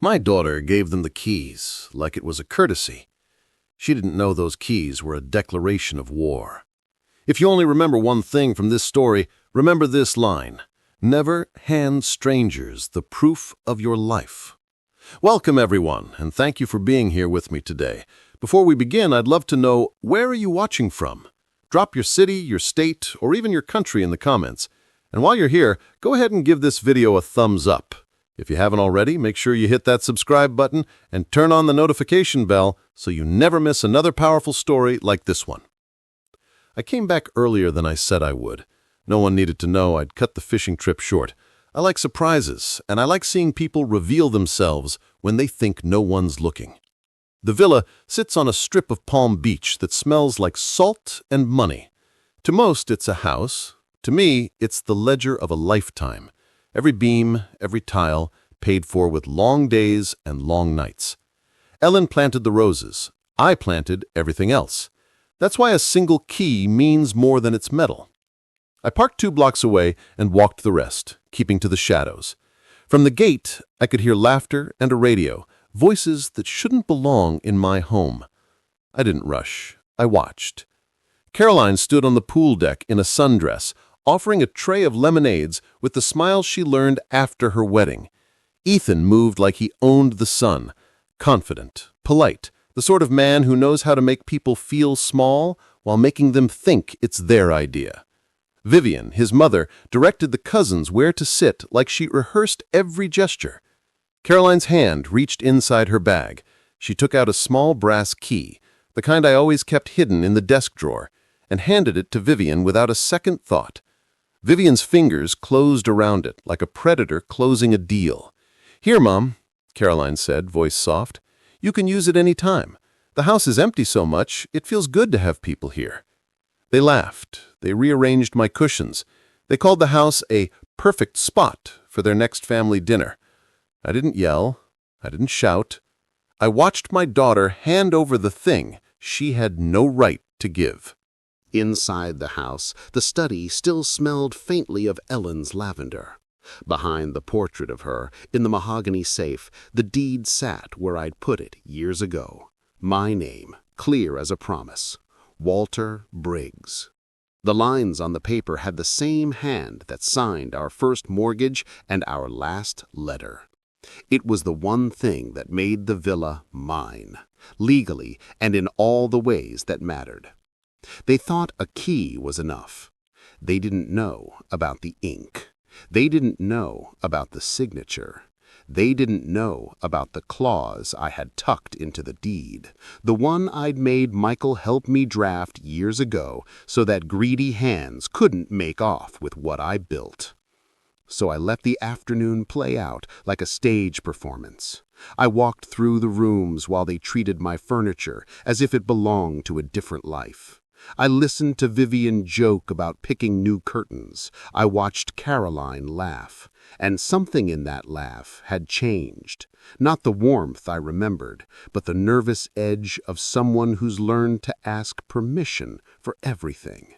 My daughter gave them the keys, like it was a courtesy. She didn't know those keys were a declaration of war. If you only remember one thing from this story, remember this line: never hand strangers the proof of your life. Welcome, everyone, and thank you for being here with me today. Before we begin, I'd love to know, where are you watching from? Drop your city, your state, or even your country in the comments. And while you're here, go ahead and give this video a thumbs up. If you haven't already, make sure you hit that subscribe button and turn on the notification bell so you never miss another powerful story like this one. I came back earlier than I said I would. No one needed to know I'd cut the fishing trip short. I like surprises, and I like seeing people reveal themselves when they think no one's looking. The villa sits on a strip of Palm Beach that smells like salt and money. To most, it's a house. To me, it's the ledger of a lifetime. Every beam, every tile, paid for with long days and long nights. Ellen planted the roses. I planted everything else. That's why a single key means more than its metal. I parked 2 blocks away and walked the rest, keeping to the shadows. From the gate, I could hear laughter and a radio, voices that shouldn't belong in my home. I didn't rush. I watched. Caroline stood on the pool deck in a sundress, offering a tray of lemonades with the smile she learned after her wedding. Ethan moved like he owned the sun, confident, polite, the sort of man who knows how to make people feel small while making them think it's their idea. Vivian, his mother, directed the cousins where to sit like she rehearsed every gesture. Caroline's hand reached inside her bag. She took out a small brass key, the kind I always kept hidden in the desk drawer, and handed it to Vivian without a second thought. Vivian's fingers closed around it like a predator closing a deal. "Here, Mom," Caroline said, voice soft. "You can use it any time. The house is empty so much, it feels good to have people here." They laughed. They rearranged my cushions. They called the house a perfect spot for their next family dinner. I didn't yell. I didn't shout. I watched my daughter hand over the thing she had no right to give. Inside the house, the study still smelled faintly of Ellen's lavender. Behind the portrait of her, in the mahogany safe, the deed sat where I'd put it years ago. My name, clear as a promise: Walter Briggs. The lines on the paper had the same hand that signed our first mortgage and our last letter. It was the one thing that made the villa mine, legally and in all the ways that mattered. They thought a key was enough. They didn't know about the ink. They didn't know about the signature. They didn't know about the clause I had tucked into the deed, the one I'd made Michael help me draft years ago so that greedy hands couldn't make off with what I built. So I let the afternoon play out like a stage performance. I walked through the rooms while they treated my furniture as if it belonged to a different life. I listened to Vivian joke about picking new curtains. I watched Caroline laugh, and something in that laugh had changed. Not the warmth I remembered, but the nervous edge of someone who's learned to ask permission for everything.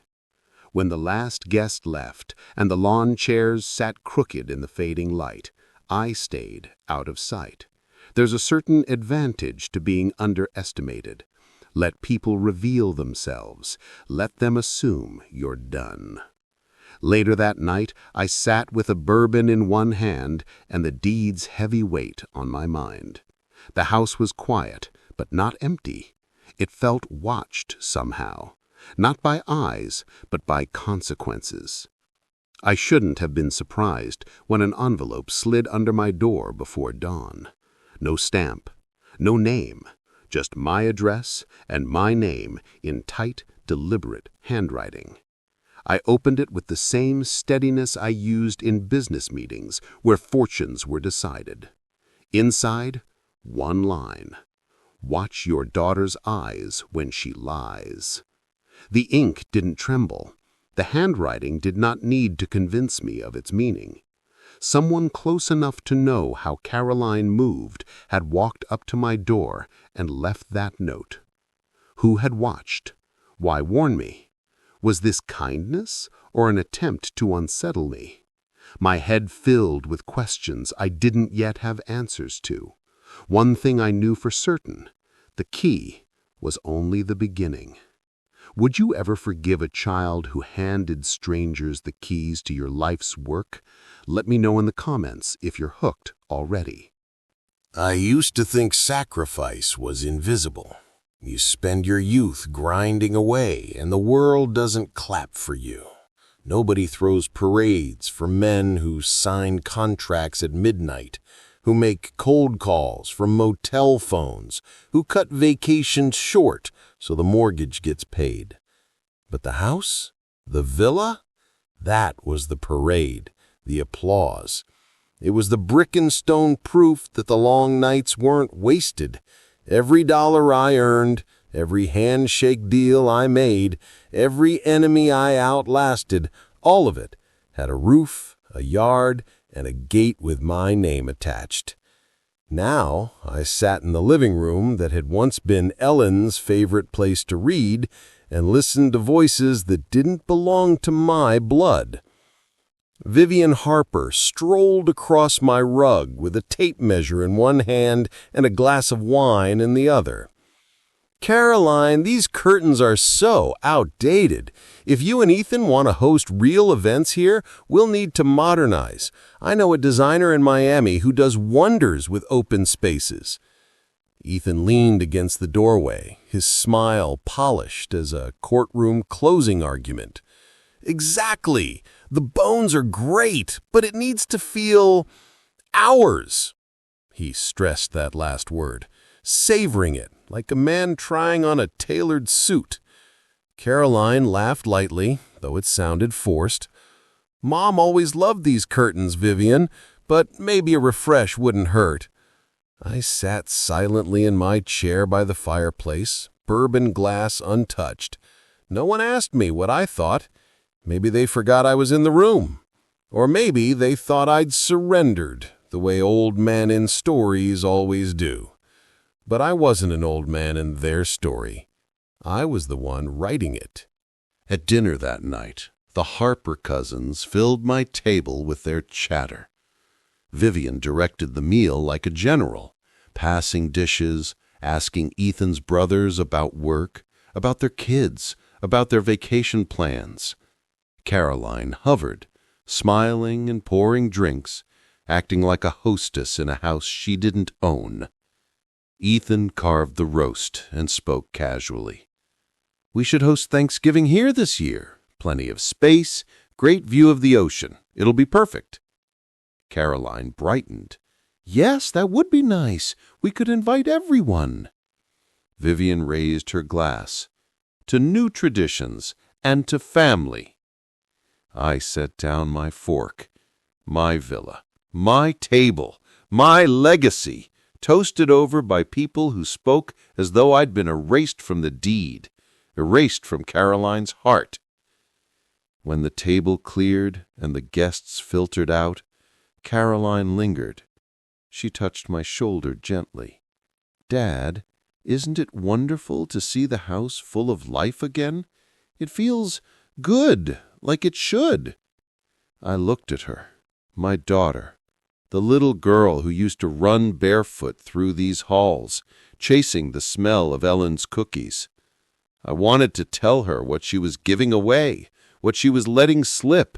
When the last guest left and the lawn chairs sat crooked in the fading light, I stayed out of sight. There's a certain advantage to being underestimated. Let people reveal themselves. Let them assume you're done. Later that night, I sat with a bourbon in one hand and the deed's heavy weight on my mind. The house was quiet, but not empty. It felt watched somehow, not by eyes, but by consequences. I shouldn't have been surprised when an envelope slid under my door before dawn. No stamp, no name. Just my address and my name in tight, deliberate handwriting. I opened it with the same steadiness I used in business meetings where fortunes were decided. Inside, one line: watch your daughter's eyes when she lies. The ink didn't tremble. The handwriting did not need to convince me of its meaning. Someone close enough to know how Caroline moved had walked up to my door and left that note. Who had watched? Why warn me? Was this kindness or an attempt to unsettle me? My head filled with questions I didn't yet have answers to. One thing I knew for certain: the key was only the beginning. Would you ever forgive a child who handed strangers the keys to your life's work? Let me know in the comments if you're hooked already. I used to think sacrifice was invisible. You spend your youth grinding away, and the world doesn't clap for you. Nobody throws parades for men who sign contracts at midnight, who make cold calls from motel phones, who cut vacations short so the mortgage gets paid. But the house? The villa? That was the parade, the applause. It was the brick and stone proof that the long nights weren't wasted. Every dollar I earned, every handshake deal I made, every enemy I outlasted, all of it had a roof, a yard, and a gate with my name attached. Now I sat in the living room that had once been Ellen's favorite place to read and listened to voices that didn't belong to my blood. Vivian Harper strolled across my rug with a tape measure in one hand and a glass of wine in the other. "Caroline, these curtains are so outdated. If you and Ethan want to host real events here, we'll need to modernize. I know a designer in Miami who does wonders with open spaces." Ethan leaned against the doorway, his smile polished as a courtroom closing argument. "Exactly. The bones are great, but it needs to feel ours." He stressed that last word, savoring it like a man trying on a tailored suit. Caroline laughed lightly, though it sounded forced. "Mom always loved these curtains, Vivian, but maybe a refresh wouldn't hurt." I sat silently in my chair by the fireplace, bourbon glass untouched. No one asked me what I thought. Maybe they forgot I was in the room. Or maybe they thought I'd surrendered, the way old men in stories always do. But I wasn't an old man in their story. I was the one writing it. At dinner that night, the Harper cousins filled my table with their chatter. Vivian directed the meal like a general, passing dishes, asking Ethan's brothers about work, about their kids, about their vacation plans. Caroline hovered, smiling and pouring drinks, acting like a hostess in a house she didn't own. Ethan carved the roast and spoke casually. "We should host Thanksgiving here this year. Plenty of space, great view of the ocean. It'll be perfect." Caroline brightened. "Yes, that would be nice. We could invite everyone." Vivian raised her glass. "To new traditions and to family." I set down my fork. My villa, my table, my legacy, toasted over by people who spoke as though I'd been erased from the deed, erased from Caroline's heart. When the table cleared and the guests filtered out, Caroline lingered. She touched my shoulder gently. "Dad, isn't it wonderful to see the house full of life again? It feels good, like it should." I looked at her, my daughter, the little girl who used to run barefoot through these halls, chasing the smell of Ellen's cookies. I wanted to tell her what she was giving away, what she was letting slip,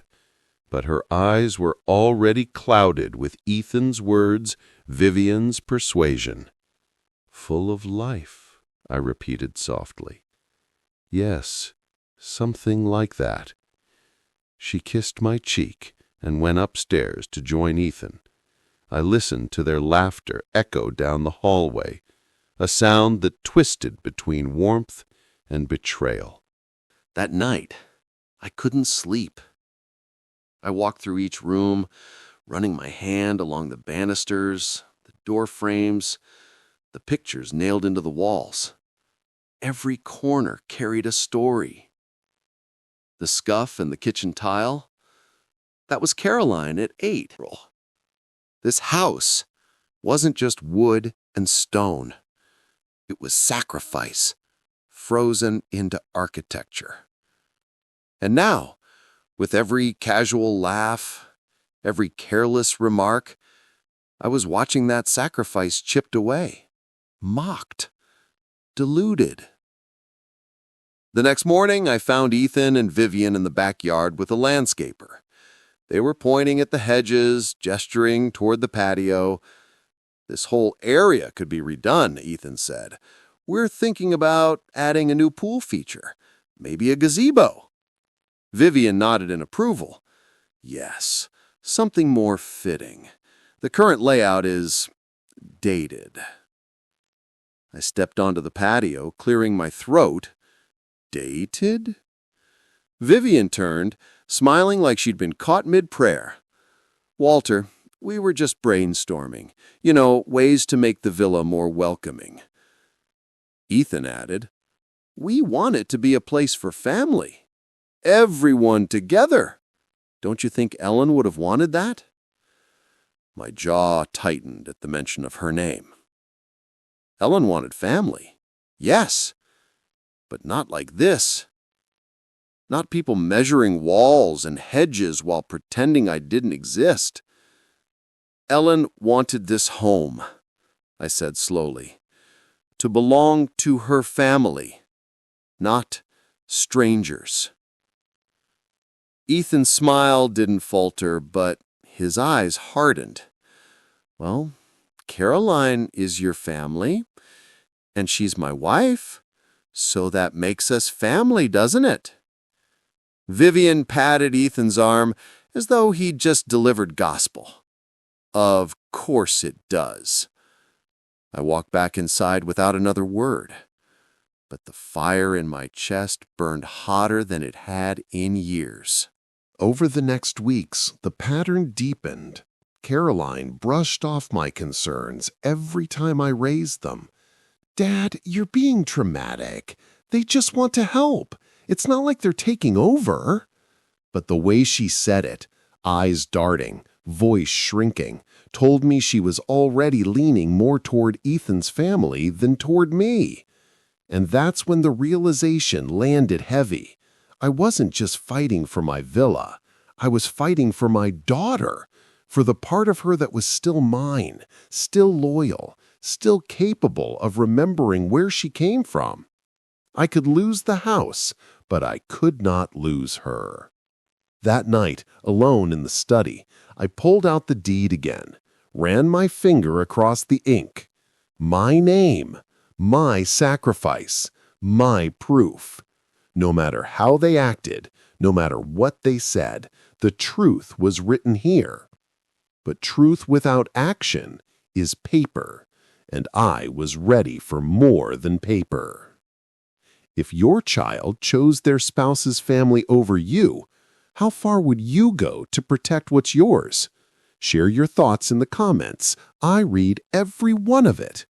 but her eyes were already clouded with Ethan's words, Vivian's persuasion. "Full of life," I repeated softly. "Yes, something like that." She kissed my cheek and went upstairs to join Ethan. I listened to their laughter echo down the hallway, a sound that twisted between warmth and betrayal. That night, I couldn't sleep. I walked through each room, running my hand along the banisters, the door frames, the pictures nailed into the walls. Every corner carried a story. The scuff in the kitchen tile? That was Caroline at 8. This house wasn't just wood and stone. It was sacrifice, frozen into architecture. And now, with every casual laugh, every careless remark, I was watching that sacrifice chipped away, mocked, deluded. The next morning, I found Ethan and Vivian in the backyard with a landscaper. They were pointing at the hedges, gesturing toward the patio. "This whole area could be redone," Ethan said. "We're thinking about adding a new pool feature, maybe a gazebo." Vivian nodded in approval. "Yes, something more fitting. The current layout is dated." I stepped onto the patio, clearing my throat. Dated? Vivian turned, smiling like she'd been caught mid-prayer. "Walter, we were just brainstorming. Ways to make the villa more welcoming." Ethan added, "We want it to be a place for family. Everyone together. Don't you think Ellen would have wanted that?" My jaw tightened at the mention of her name. Ellen wanted family. Yes, but not like this. Not people measuring walls and hedges while pretending I didn't exist. "Ellen wanted this home," I said slowly, "to belong to her family, not strangers." Ethan's smile didn't falter, but his eyes hardened. "Well, Caroline is your family, and she's my wife, so that makes us family, doesn't it?" Vivian patted Ethan's arm as though he'd just delivered gospel. "Of course it does." I walked back inside without another word, but the fire in my chest burned hotter than it had in years. Over the next weeks, the pattern deepened. Caroline brushed off my concerns every time I raised them. "Dad, you're being dramatic. They just want to help. It's not like they're taking over." But the way she said it, eyes darting, voice shrinking, told me she was already leaning more toward Ethan's family than toward me. And that's when the realization landed heavy. I wasn't just fighting for my villa. I was fighting for my daughter, for the part of her that was still mine, still loyal, still capable of remembering where she came from. I could lose the house, but I could not lose her. That night, alone in the study, I pulled out the deed again, ran my finger across the ink. My name, my sacrifice, my proof. No matter how they acted, no matter what they said, the truth was written here. But truth without action is paper, and I was ready for more than paper. If your child chose their spouse's family over you, how far would you go to protect what's yours? Share your thoughts in the comments. I read every one of it.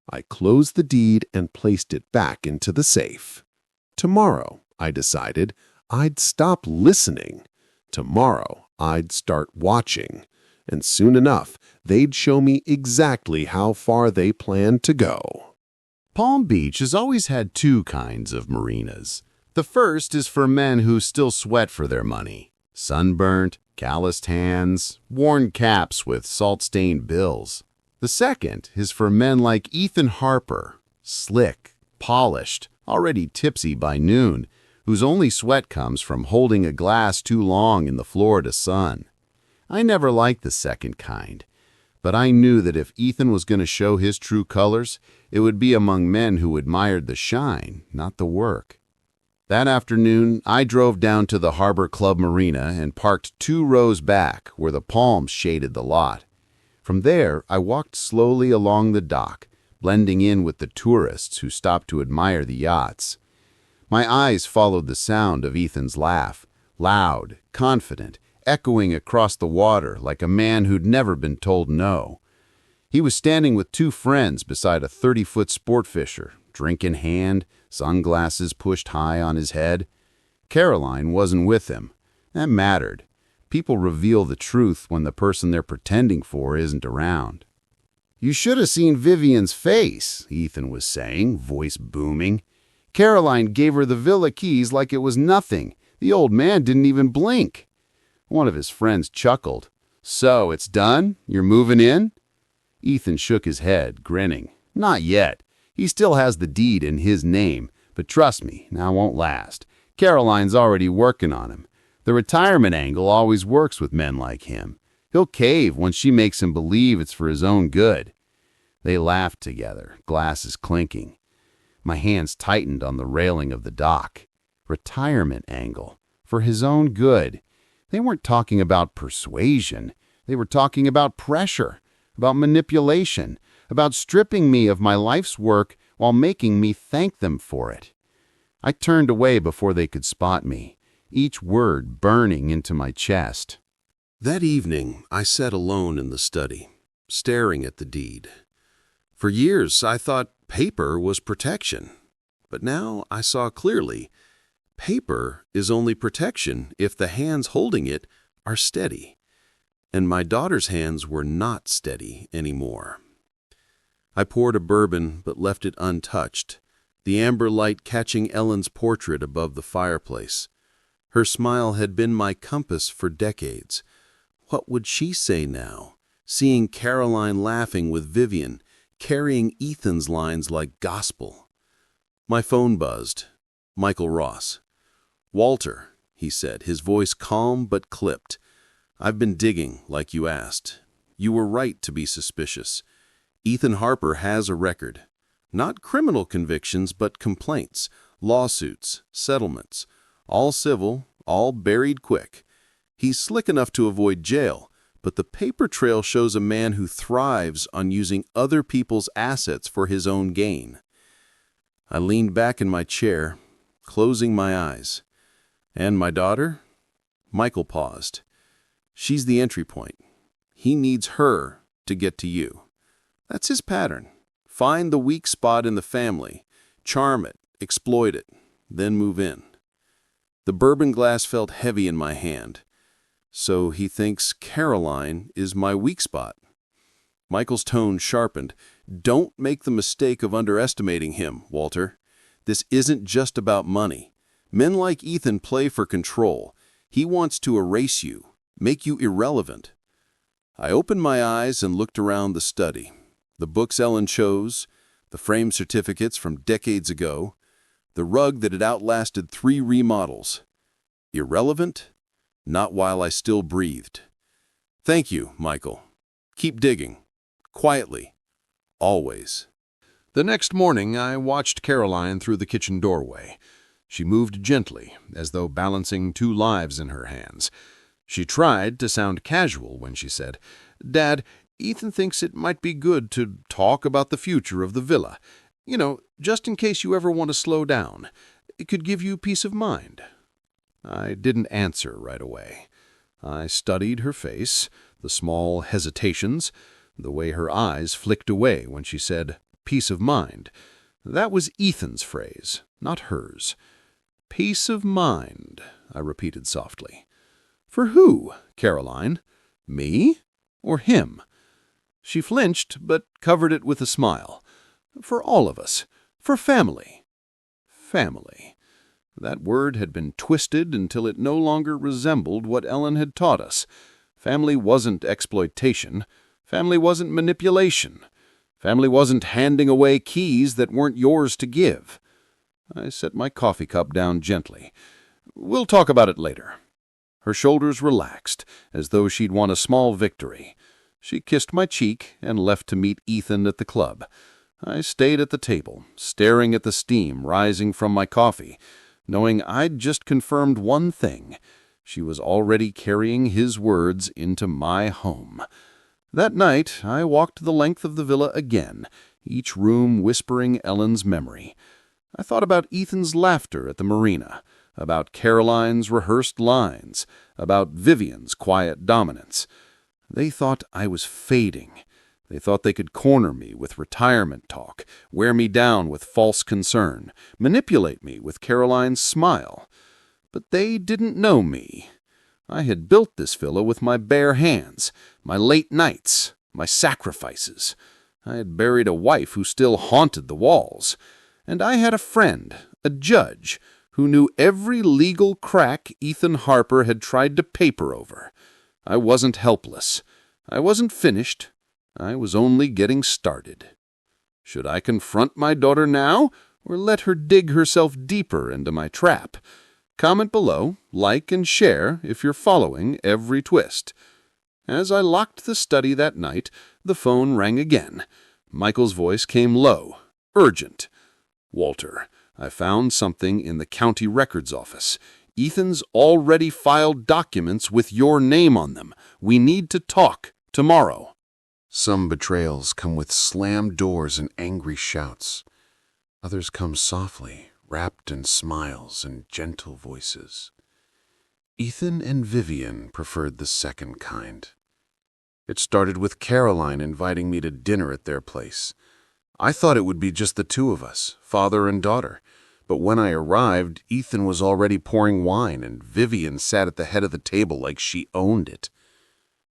I closed the deed and placed it back into the safe. Tomorrow, I decided, I'd stop listening. Tomorrow, I'd start watching. And soon enough, they'd show me exactly how far they planned to go. Palm Beach has always had two kinds of marinas. The first is for men who still sweat for their money. Sunburnt, calloused hands, worn caps with salt-stained bills. The second is for men like Ethan Harper, slick, polished, already tipsy by noon, whose only sweat comes from holding a glass too long in the Florida sun. I never liked the second kind, but I knew that if Ethan was going to show his true colors, it would be among men who admired the shine, not the work. That afternoon, I drove down to the Harbor Club Marina and parked 2 rows back where the palms shaded the lot. From there, I walked slowly along the dock, blending in with the tourists who stopped to admire the yachts. My eyes followed the sound of Ethan's laugh, loud, confident, echoing across the water like a man who'd never been told no. He was standing with 2 friends beside a 30-foot sport fisher, drink in hand, sunglasses pushed high on his head. Caroline wasn't with him. That mattered. People reveal the truth when the person they're pretending for isn't around. "You should have seen Vivian's face," Ethan was saying, voice booming. "Caroline gave her the villa keys like it was nothing. The old man didn't even blink." One of his friends chuckled. "So, it's done? You're moving in?" Ethan shook his head, grinning. Not yet. He still has the deed in his name, but trust me, now won't last. Caroline's already working on him. The retirement angle always works with men like him. He'll cave once she makes him believe it's for his own good. They laughed together, glasses clinking. My hands tightened on the railing of the dock. Retirement angle. For his own good. They weren't talking about persuasion. They were talking about pressure, about manipulation, about stripping me of my life's work while making me thank them for it. I turned away before they could spot me, each word burning into my chest. That evening, I sat alone in the study, staring at the deed. For years, I thought paper was protection. But now I saw clearly, paper is only protection if the hands holding it are steady. And my daughter's hands were not steady anymore. I poured a bourbon but left it untouched, the amber light catching Ellen's portrait above the fireplace. Her smile had been my compass for decades. What would she say now, seeing Caroline laughing with Vivian, carrying Ethan's lines like gospel? My phone buzzed. Michael Ross. "Walter," he said, his voice calm but clipped. "I've been digging, like you asked. You were right to be suspicious. Ethan Harper has a record. Not criminal convictions, but complaints, lawsuits, settlements. All civil, all buried quick. He's slick enough to avoid jail, but the paper trail shows a man who thrives on using other people's assets for his own gain." I leaned back in my chair, closing my eyes. "And my daughter?" Michael paused. "She's the entry point. He needs her to get to you. That's his pattern. Find the weak spot in the family, charm it, exploit it, then move in." The bourbon glass felt heavy in my hand. "So he thinks Caroline is my weak spot." Michael's tone sharpened. "Don't make the mistake of underestimating him, Walter. This isn't just about money. Men like Ethan play for control. He wants to erase you, make you irrelevant." I opened my eyes and looked around the study. The books Ellen chose, the framed certificates from decades ago, the rug that had outlasted 3 remodels. Irrelevant? Not while I still breathed. "Thank you, Michael. Keep digging. Quietly. Always." The next morning, I watched Caroline through the kitchen doorway. She moved gently, as though balancing 2 lives in her hands. She tried to sound casual when she said, "Dad, Ethan thinks it might be good to talk about the future of the villa. You know, just in case you ever want to slow down. It could give you peace of mind." I didn't answer right away. I studied her face, the small hesitations, the way her eyes flicked away when she said, "peace of mind." That was Ethan's phrase, not hers. "Peace of mind," I repeated softly. "For who, Caroline? Me or him?" She flinched, but covered it with a smile. "For all of us. For family." Family. That word had been twisted until it no longer resembled what Ellen had taught us. Family wasn't exploitation. Family wasn't manipulation. Family wasn't handing away keys that weren't yours to give. I set my coffee cup down gently. "We'll talk about it later." Her shoulders relaxed, as though she'd won a small victory. She kissed my cheek and left to meet Ethan at the club. I stayed at the table, staring at the steam rising from my coffee, knowing I'd just confirmed one thing. She was already carrying his words into my home. That night, I walked the length of the villa again, each room whispering Ellen's memory. I thought about Ethan's laughter at the marina, about Caroline's rehearsed lines, about Vivian's quiet dominance. They thought I was fading. They thought they could corner me with retirement talk, wear me down with false concern, manipulate me with Caroline's smile. But they didn't know me. I had built this villa with my bare hands, my late nights, my sacrifices. I had buried a wife who still haunted the walls. And I had a friend, a judge, who knew every legal crack Ethan Harper had tried to paper over. I wasn't helpless. I wasn't finished. I was only getting started. Should I confront my daughter now, or let her dig herself deeper into my trap? Comment below, like and share if you're following every twist. As I locked the study that night, the phone rang again. Michael's voice came low, urgent. "Walter, I found something in the county records office. Ethan's already filed documents with your name on them. We need to talk tomorrow." Some betrayals come with slammed doors and angry shouts. Others come softly, wrapped in smiles and gentle voices. Ethan and Vivian preferred the second kind. It started with Caroline inviting me to dinner at their place. I thought it would be just the two of us, father and daughter. But when I arrived, Ethan was already pouring wine, and Vivian sat at the head of the table like she owned it.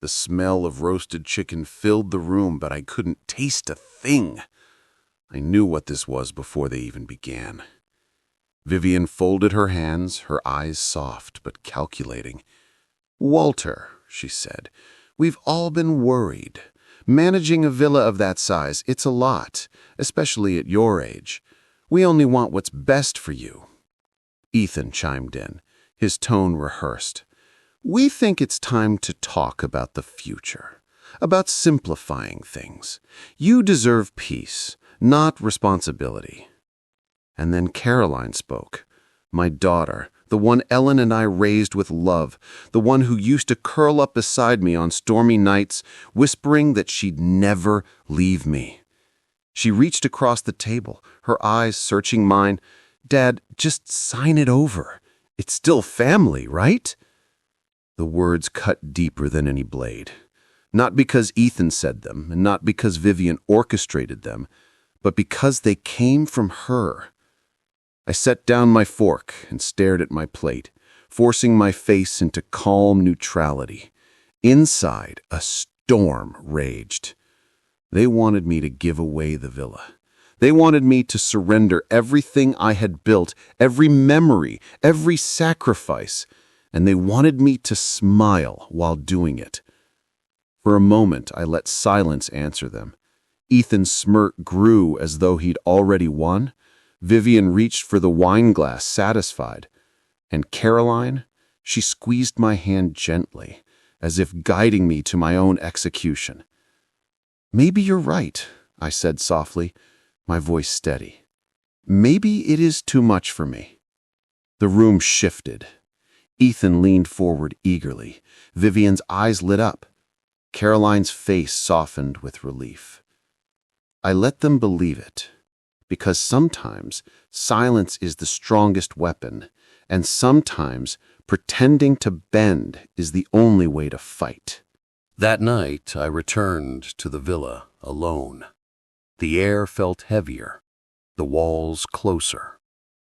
The smell of roasted chicken filled the room, but I couldn't taste a thing. I knew what this was before they even began. Vivian folded her hands, her eyes soft but calculating. "Walter," she said, "we've all been worried. Managing a villa of that size, it's a lot, especially at your age. We only want what's best for you." Ethan chimed in, his tone rehearsed. "We think it's time to talk about the future, about simplifying things. You deserve peace, not responsibility." And then Caroline spoke, my daughter, the one Ellen and I raised with love, the one who used to curl up beside me on stormy nights, whispering that she'd never leave me. She reached across the table, her eyes searching mine. "Dad, just sign it over. It's still family, right?" The words cut deeper than any blade. Not because Ethan said them, and not because Vivian orchestrated them, but because they came from her. I set down my fork and stared at my plate, forcing my face into calm neutrality. Inside, a storm raged. They wanted me to give away the villa. They wanted me to surrender everything I had built, every memory, every sacrifice, and they wanted me to smile while doing it. For a moment, I let silence answer them. Ethan's smirk grew as though he'd already won. Vivian reached for the wine glass, satisfied. And Caroline, she squeezed my hand gently, as if guiding me to my own execution. "Maybe you're right," I said softly, my voice steady. "Maybe it is too much for me." The room shifted. Ethan leaned forward eagerly. Vivian's eyes lit up. Caroline's face softened with relief. I let them believe it, because sometimes silence is the strongest weapon, and sometimes pretending to bend is the only way to fight. That night, I returned to the villa alone. The air felt heavier, the walls closer.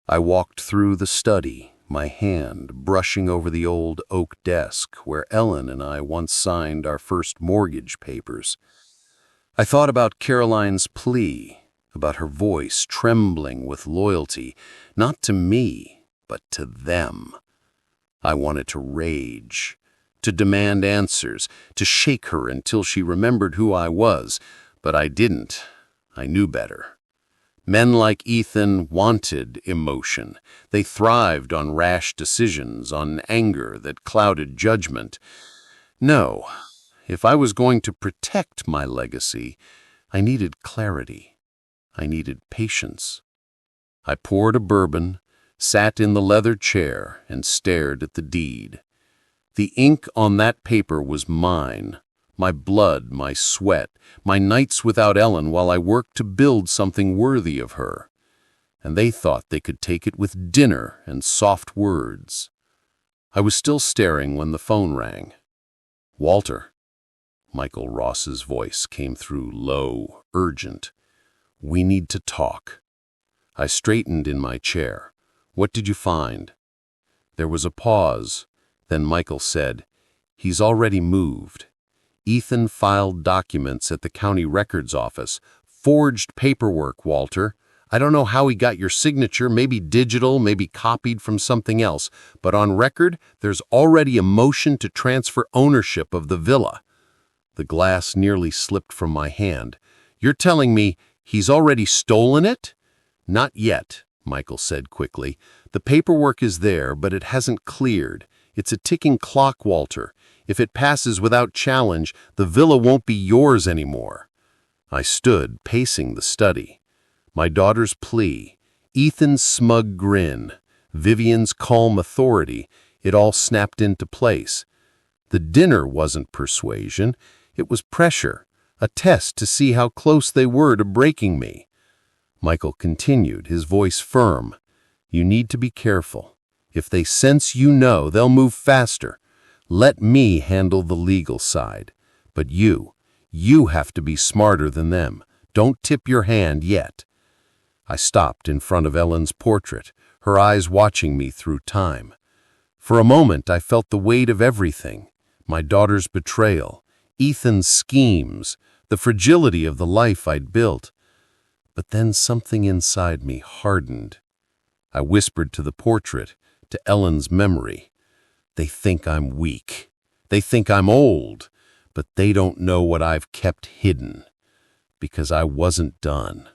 I walked through the study, my hand brushing over the old oak desk where Ellen and I once signed our first mortgage papers. I thought about Caroline's plea, about her voice trembling with loyalty, not to me, but to them. I wanted to rage, to demand answers, to shake her until she remembered who I was, but I didn't. I knew better. Men like Ethan wanted emotion. They thrived on rash decisions, on anger that clouded judgment. No, if I was going to protect my legacy, I needed clarity. I needed patience. I poured a bourbon, sat in the leather chair, and stared at the deed. The ink on that paper was mine, my blood, my sweat, my nights without Ellen while I worked to build something worthy of her. And they thought they could take it with dinner and soft words. I was still staring when the phone rang. "Walter." Michael Ross's voice came through low, urgent. "We need to talk." I straightened in my chair. "What did you find?" There was a pause. Then Michael said, "He's already moved. Ethan filed documents at the county records office. Forged paperwork, Walter. I don't know how he got your signature, maybe digital, maybe copied from something else, but on record, there's already a motion to transfer ownership of the villa." The glass nearly slipped from my hand. "You're telling me he's already stolen it?" "Not yet," Michael said quickly. "The paperwork is there, but it hasn't cleared. It's a ticking clock, Walter. If it passes without challenge, the villa won't be yours anymore." I stood, pacing the study. My daughter's plea, Ethan's smug grin, Vivian's calm authority, it all snapped into place. The dinner wasn't persuasion, it was pressure, a test to see how close they were to breaking me. Michael continued, his voice firm. "You need to be careful. If they sense you know, they'll move faster. Let me handle the legal side. But you have to be smarter than them. Don't tip your hand yet." I stopped in front of Ellen's portrait, her eyes watching me through time. For a moment I felt the weight of everything, my daughter's betrayal, Ethan's schemes, the fragility of the life I'd built. But then something inside me hardened. I whispered to the portrait, to Ellen's memory. "They think I'm weak. They think I'm old, but they don't know what I've kept hidden. Because I wasn't done.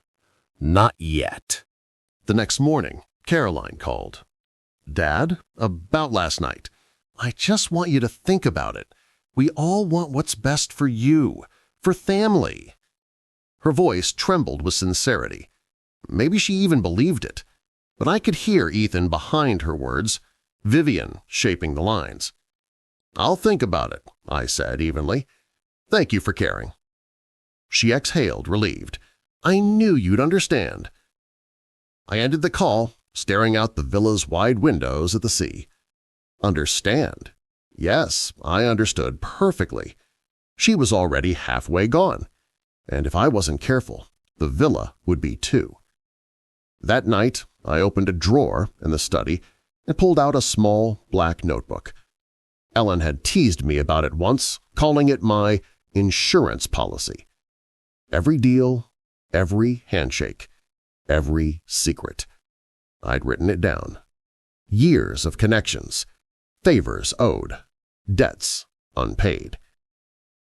Not yet." The next morning, Caroline called. "Dad, about last night. I just want you to think about it. We all want what's best for you, for family." Her voice trembled with sincerity. Maybe she even believed it. But I could hear Ethan behind her words, Vivian shaping the lines. "I'll think about it," I said evenly. "Thank you for caring." She exhaled, relieved. "I knew you'd understand." I ended the call, staring out the villa's wide windows at the sea. Understand? Yes, I understood perfectly. She was already halfway gone. And if I wasn't careful, the villa would be too. That night, I opened a drawer in the study and pulled out a small black notebook. Ellen had teased me about it once, calling it my insurance policy. Every deal, every handshake, every secret. I'd written it down. Years of connections, favors owed, debts unpaid.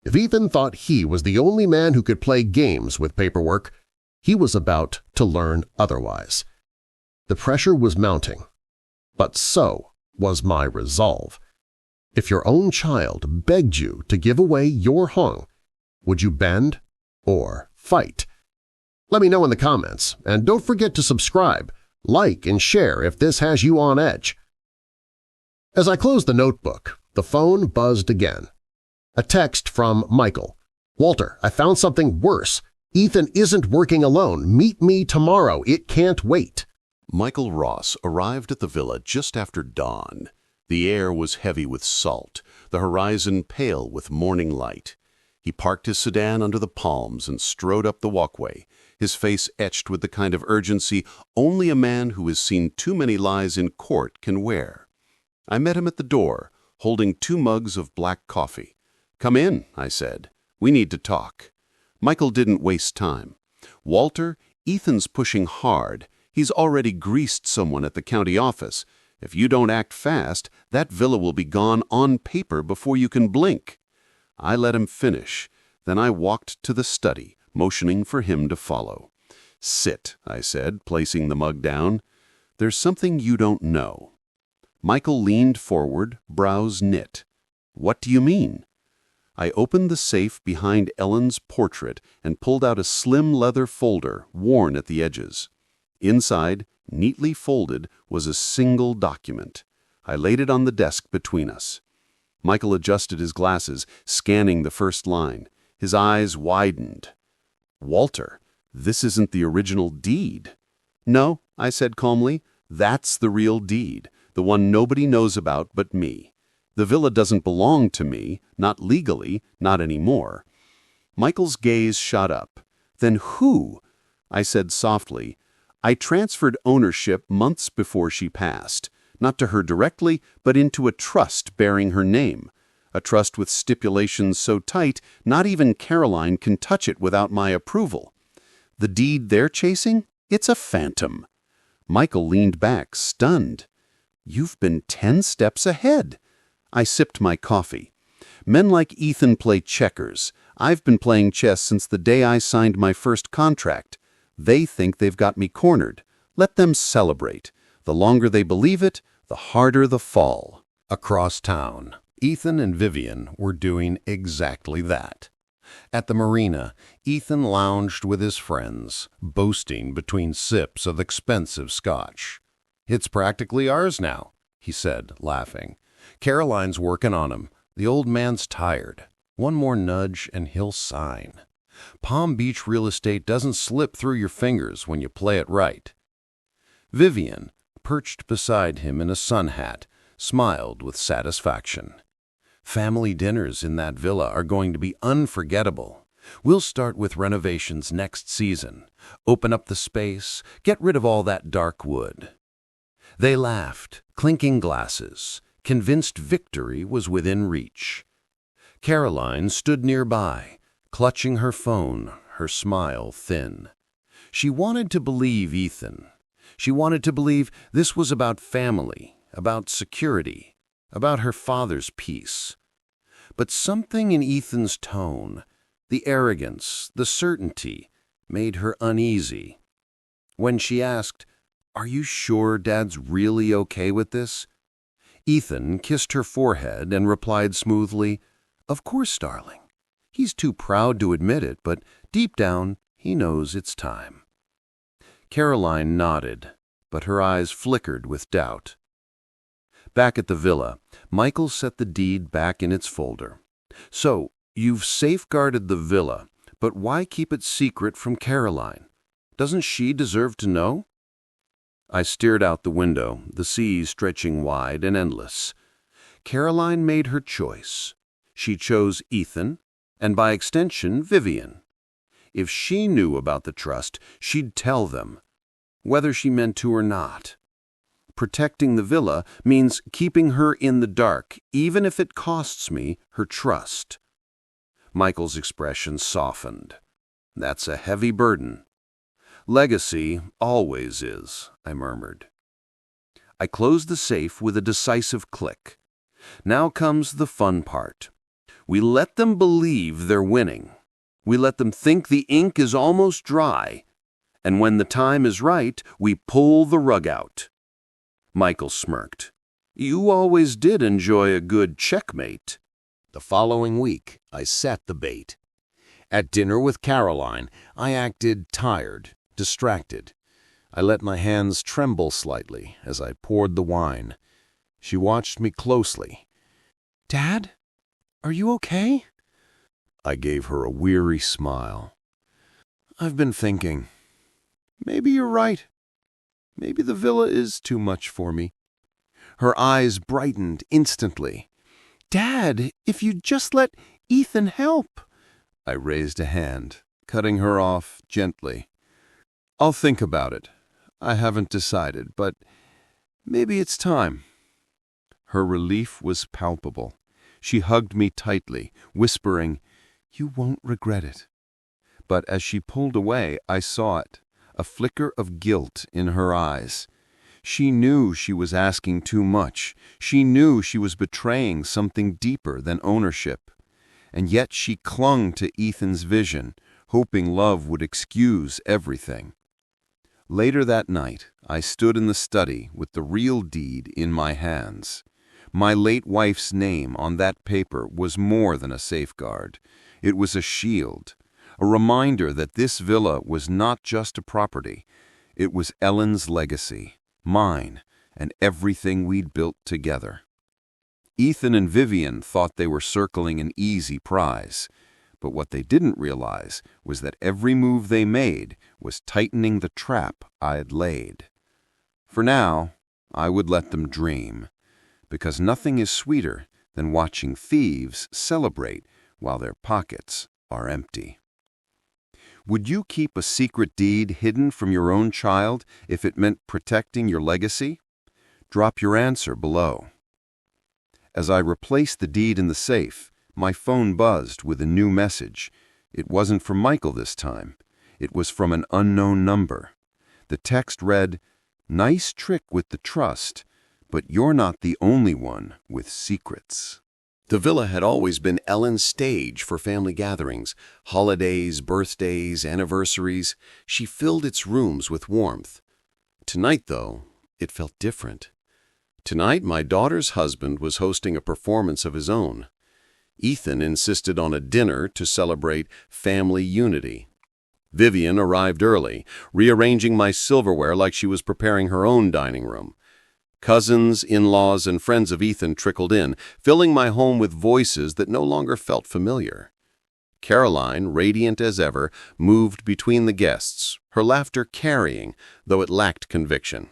If Ethan thought he was the only man who could play games with paperwork, he was about to learn otherwise. The pressure was mounting, but so was my resolve. If your own child begged you to give away your home, would you bend or fight? Let me know in the comments, and don't forget to subscribe, like, and share if this has you on edge. As I closed the notebook, the phone buzzed again. A text from Michael. "Walter, I found something worse. Ethan isn't working alone. Meet me tomorrow. It can't wait." Michael Ross arrived at the villa just after dawn. The air was heavy with salt, the horizon pale with morning light. He parked his sedan under the palms and strode up the walkway, his face etched with the kind of urgency only a man who has seen too many lies in court can wear. I met him at the door, holding 2 mugs of black coffee. "Come in," I said. "We need to talk." Michael didn't waste time. "Walter, Ethan's pushing hard. He's already greased someone at the county office. If you don't act fast, that villa will be gone on paper before you can blink." I let him finish. Then I walked to the study, motioning for him to follow. "Sit," I said, placing the mug down. "There's something you don't know." Michael leaned forward, brows knit. "What do you mean?" I opened the safe behind Ellen's portrait and pulled out a slim leather folder, worn at the edges. Inside, neatly folded, was a single document. I laid it on the desk between us. Michael adjusted his glasses, scanning the first line. His eyes widened. "Walter, this isn't the original deed." "No," I said calmly. "That's the real deed, the one nobody knows about but me. The villa doesn't belong to me, not legally, not anymore." Michael's gaze shot up. "Then who?" I said softly. "I transferred ownership months before she passed, not to her directly, but into a trust bearing her name, a trust with stipulations so tight not even Caroline can touch it without my approval. The deed they're chasing? It's a phantom." Michael leaned back, stunned. "You've been 10 steps ahead." I sipped my coffee. Men like Ethan play checkers. I've been playing chess since the day I signed my first contract. They think they've got me cornered. Let them celebrate. The longer they believe it, the harder the fall. Across town, Ethan and Vivian were doing exactly that. At the marina, Ethan lounged with his friends, boasting between sips of expensive scotch. "It's practically ours now," he said, laughing. "Caroline's working on him. The old man's tired. One more nudge and he'll sign. Palm Beach real estate doesn't slip through your fingers when you play it right." Vivian, perched beside him in a sun hat, smiled with satisfaction. "Family dinners in that villa are going to be unforgettable. We'll start with renovations next season. Open up the space, get rid of all that dark wood." They laughed, clinking glasses, convinced victory was within reach. Caroline stood nearby, clutching her phone, her smile thin. She wanted to believe Ethan. She wanted to believe this was about family, about security, about her father's peace. But something in Ethan's tone, the arrogance, the certainty, made her uneasy. When she asked, "Are you sure Dad's really okay with this?" Ethan kissed her forehead and replied smoothly, "Of course, darling. He's too proud to admit it, but deep down, he knows it's time." Caroline nodded, but her eyes flickered with doubt. Back at the villa, Michael set the deed back in its folder. "So, you've safeguarded the villa, but why keep it secret from Caroline? Doesn't she deserve to know?" I stared out the window, the sea stretching wide and endless. Caroline made her choice. She chose Ethan, and by extension, Vivian. If she knew about the trust, she'd tell them, whether she meant to or not. Protecting the villa means keeping her in the dark, even if it costs me her trust. Michael's expression softened. "That's a heavy burden." "Legacy always is," I murmured. I closed the safe with a decisive click. Now comes the fun part. We let them believe they're winning. We let them think the ink is almost dry. And when the time is right, we pull the rug out. Michael smirked. "You always did enjoy a good checkmate." The following week, I set the bait. At dinner with Caroline, I acted tired, distracted. I let my hands tremble slightly as I poured the wine. She watched me closely. "Dad, are you okay?" I gave her a weary smile. "I've been thinking. Maybe you're right. Maybe the villa is too much for me." Her eyes brightened instantly. "Dad, if you'd just let Ethan help." I raised a hand, cutting her off gently. "I'll think about it. I haven't decided, but maybe it's time." Her relief was palpable. She hugged me tightly, whispering, "You won't regret it." But as she pulled away, I saw it, a flicker of guilt in her eyes. She knew she was asking too much. She knew she was betraying something deeper than ownership. And yet she clung to Ethan's vision, hoping love would excuse everything. Later that night, I stood in the study with the real deed in my hands. My late wife's name on that paper was more than a safeguard. It was a shield, a reminder that this villa was not just a property. It was Ellen's legacy, mine, and everything we'd built together. Ethan and Vivian thought they were circling an easy prize, but what they didn't realize was that every move they made was tightening the trap I had laid. For now, I would let them dream, because nothing is sweeter than watching thieves celebrate while their pockets are empty. Would you keep a secret deed hidden from your own child if it meant protecting your legacy? Drop your answer below. As I replaced the deed in the safe, my phone buzzed with a new message. It wasn't from Michael this time. It was from an unknown number. The text read, "Nice trick with the trust, but you're not the only one with secrets." The villa had always been Ellen's stage for family gatherings, holidays, birthdays, anniversaries. She filled its rooms with warmth. Tonight, though, it felt different. Tonight, my daughter's husband was hosting a performance of his own. Ethan insisted on a dinner to celebrate family unity. Vivian arrived early, rearranging my silverware like she was preparing her own dining room. Cousins, in-laws, and friends of Ethan trickled in, filling my home with voices that no longer felt familiar. Caroline, radiant as ever, moved between the guests, her laughter carrying, though it lacked conviction.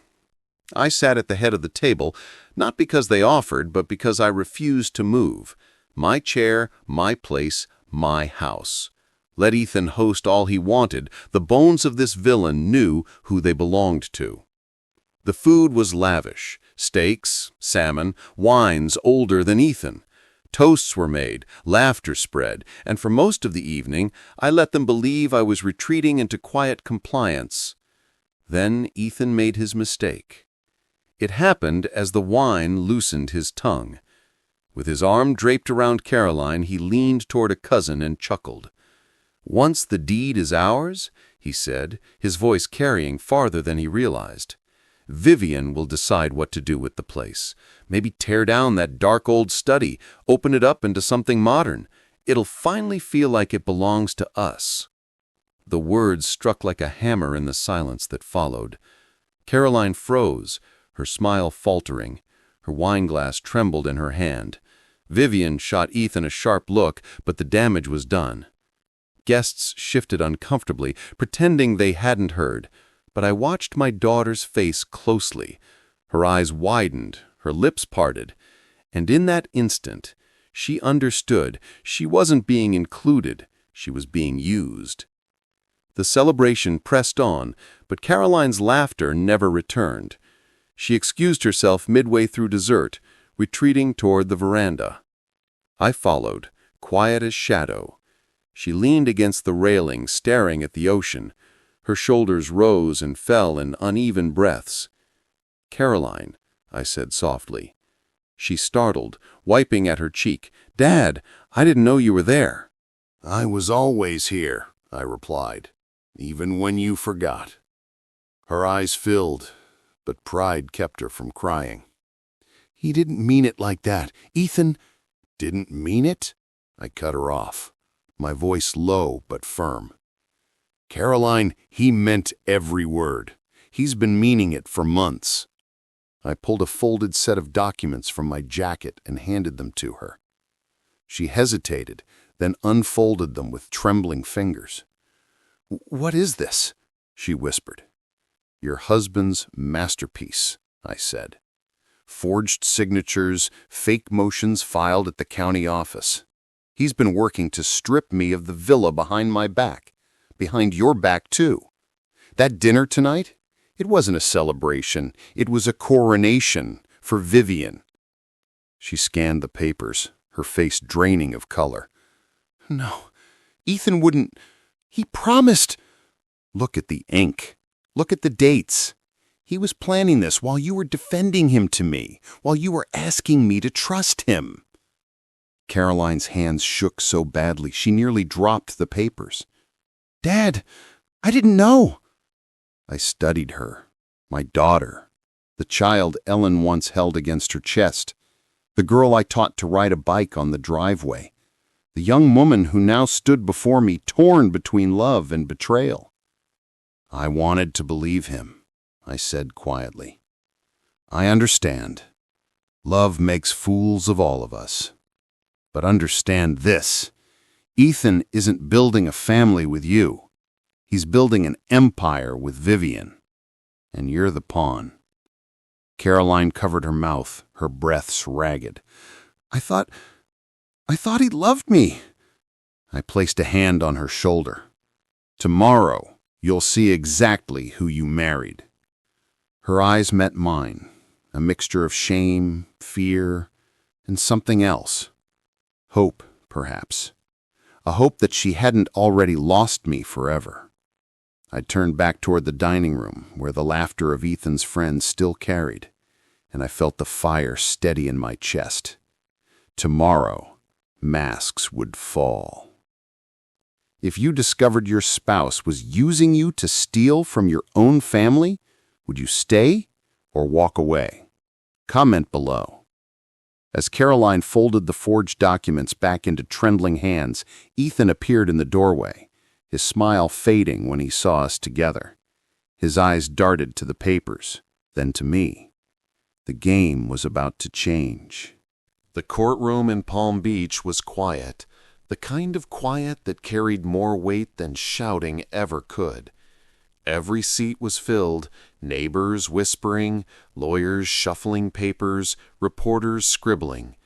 I sat at the head of the table, not because they offered, but because I refused to move. My chair, my place, my house. Let Ethan host all he wanted. The bones of this villain knew who they belonged to. The food was lavish. Steaks, salmon, wines older than Ethan. Toasts were made, laughter spread, and for most of the evening, I let them believe I was retreating into quiet compliance. Then Ethan made his mistake. It happened as the wine loosened his tongue. With his arm draped around Caroline, he leaned toward a cousin and chuckled. "Once the deed is ours," he said, his voice carrying farther than he realized. "Vivian will decide what to do with the place. Maybe tear down that dark old study, open it up into something modern. It'll finally feel like it belongs to us." The words struck like a hammer in the silence that followed. Caroline froze, her smile faltering. Her wineglass trembled in her hand. Vivian shot Ethan a sharp look, but the damage was done. Guests shifted uncomfortably, pretending they hadn't heard, but I watched my daughter's face closely. Her eyes widened, her lips parted, and in that instant, she understood she wasn't being included, she was being used. The celebration pressed on, but Caroline's laughter never returned. She excused herself midway through dessert, retreating toward the veranda. I followed, quiet as shadow. She leaned against the railing, staring at the ocean. Her shoulders rose and fell in uneven breaths. "Caroline," I said softly. She startled, wiping at her cheek. "Dad, I didn't know you were there." "I was always here," I replied, "even when you forgot." Her eyes filled, but pride kept her from crying. "He didn't mean it like that. Ethan didn't mean it?" I cut her off, my voice low but firm. "Caroline, he meant every word. He's been meaning it for months." I pulled a folded set of documents from my jacket and handed them to her. She hesitated, then unfolded them with trembling fingers. "What is this?" she whispered. "Your husband's masterpiece," I said. "Forged signatures, fake motions filed at the county office. He's been working to strip me of the villa behind my back. Behind your back, too. That dinner tonight? It wasn't a celebration. It was a coronation for Vivian." She scanned the papers, her face draining of color. "No, Ethan wouldn't. He promised." "Look at the ink. Look at the dates. He was planning this while you were defending him to me, while you were asking me to trust him." Caroline's hands shook so badly she nearly dropped the papers. "Dad, I didn't know." I studied her, my daughter, the child Ellen once held against her chest, the girl I taught to ride a bike on the driveway, the young woman who now stood before me torn between love and betrayal. "I wanted to believe him," I said quietly. "I understand. Love makes fools of all of us. But understand this. Ethan isn't building a family with you. He's building an empire with Vivian. And you're the pawn." Caroline covered her mouth, her breaths ragged. I thought he loved me." I placed a hand on her shoulder. "Tomorrow, you'll see exactly who you married." Her eyes met mine, a mixture of shame, fear, and something else. Hope, perhaps. A hope that she hadn't already lost me forever. I turned back toward the dining room, where the laughter of Ethan's friends still carried, and I felt the fire steady in my chest. Tomorrow, masks would fall. If you discovered your spouse was using you to steal from your own family, would you stay or walk away? Comment below. As Caroline folded the forged documents back into trembling hands, Ethan appeared in the doorway, his smile fading when he saw us together. His eyes darted to the papers, then to me. The game was about to change. The courtroom in Palm Beach was quiet, the kind of quiet that carried more weight than shouting ever could. Every seat was filled, neighbors whispering, lawyers shuffling papers, reporters scribbling.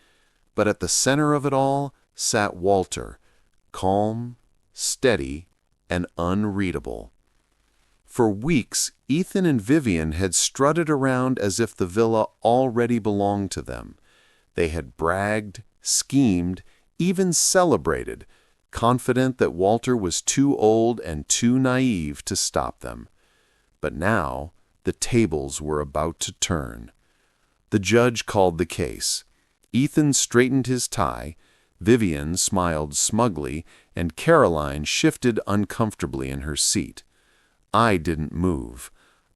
But at the center of it all sat Walter, calm, steady, and unreadable. For weeks, Ethan and Vivian had strutted around as if the villa already belonged to them. They had bragged, schemed, even celebrated, confident that Walter was too old and too naive to stop them. But now, the tables were about to turn. The judge called the case. Ethan straightened his tie, Vivian smiled smugly, and Caroline shifted uncomfortably in her seat. I didn't move.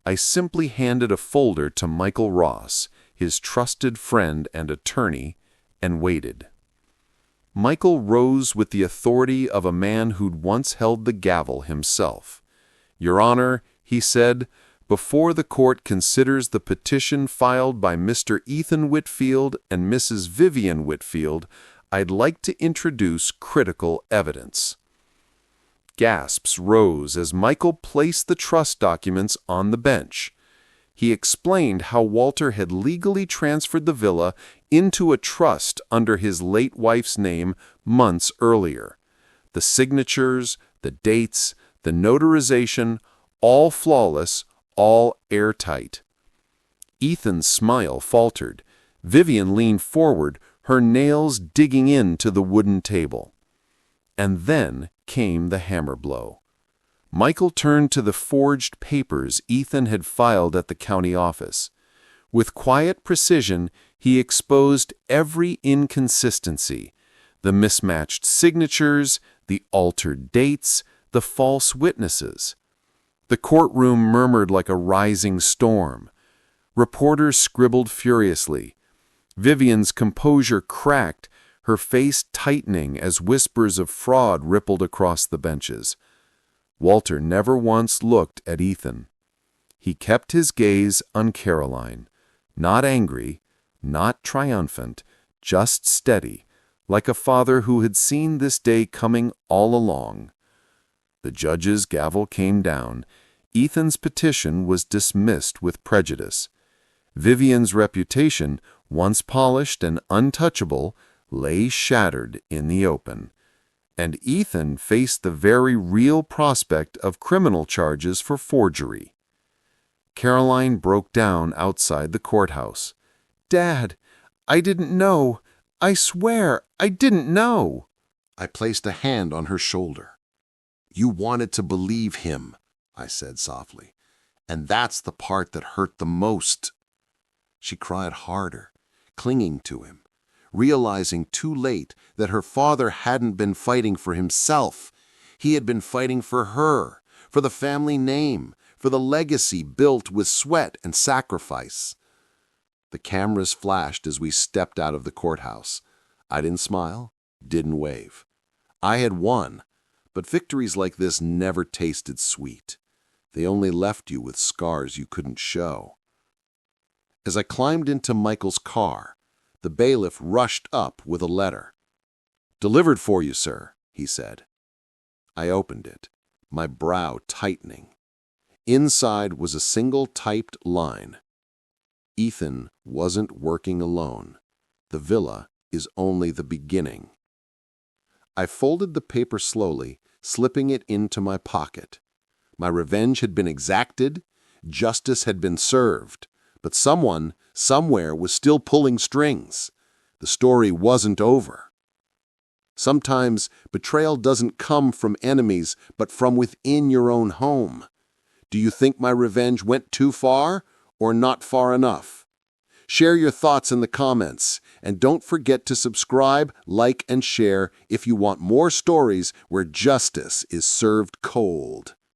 I simply handed a folder to Michael Ross, his trusted friend and attorney, and waited. Michael rose with the authority of a man who'd once held the gavel himself. "Your Honor," he said, "before the court considers the petition filed by Mr. Ethan Whitfield and Mrs. Vivian Whitfield, I'd like to introduce critical evidence." Gasps rose as Michael placed the trust documents on the bench. He explained how Walter had legally transferred the villa into a trust under his late wife's name months earlier. The signatures, the dates, the notarization, all flawless, all airtight. Ethan's smile faltered. Vivian leaned forward, her nails digging into the wooden table. And then came the hammer blow. Michael turned to the forged papers Ethan had filed at the county office. With quiet precision, he exposed every inconsistency, the mismatched signatures, the altered dates, the false witnesses. The courtroom murmured like a rising storm. Reporters scribbled furiously. Vivian's composure cracked, her face tightening as whispers of fraud rippled across the benches. Walter never once looked at Ethan. He kept his gaze on Caroline, not angry, not triumphant, just steady, like a father who had seen this day coming all along. The judge's gavel came down. Ethan's petition was dismissed with prejudice. Vivian's reputation, once polished and untouchable, lay shattered in the open. And Ethan faced the very real prospect of criminal charges for forgery. Caroline broke down outside the courthouse. "Dad, I didn't know. I swear, I didn't know." I placed a hand on her shoulder. "You wanted to believe him," I said softly. "And that's the part that hurt the most." She cried harder, clinging to him, realizing too late that her father hadn't been fighting for himself. He had been fighting for her, for the family name, for the legacy built with sweat and sacrifice. The cameras flashed as we stepped out of the courthouse. I didn't smile, didn't wave. I had won, but victories like this never tasted sweet. They only left you with scars you couldn't show. As I climbed into Michael's car, the bailiff rushed up with a letter. "Delivered for you, sir," he said. I opened it, my brow tightening. Inside was a single typed line. "Ethan wasn't working alone. The villa is only the beginning." I folded the paper slowly, slipping it into my pocket. My revenge had been exacted, justice had been served, but someone, somewhere, was still pulling strings. The story wasn't over. Sometimes betrayal doesn't come from enemies, but from within your own home. Do you think my revenge went too far or not far enough? Share your thoughts in the comments, And don't forget to subscribe, like, and share if you want more stories where justice is served cold.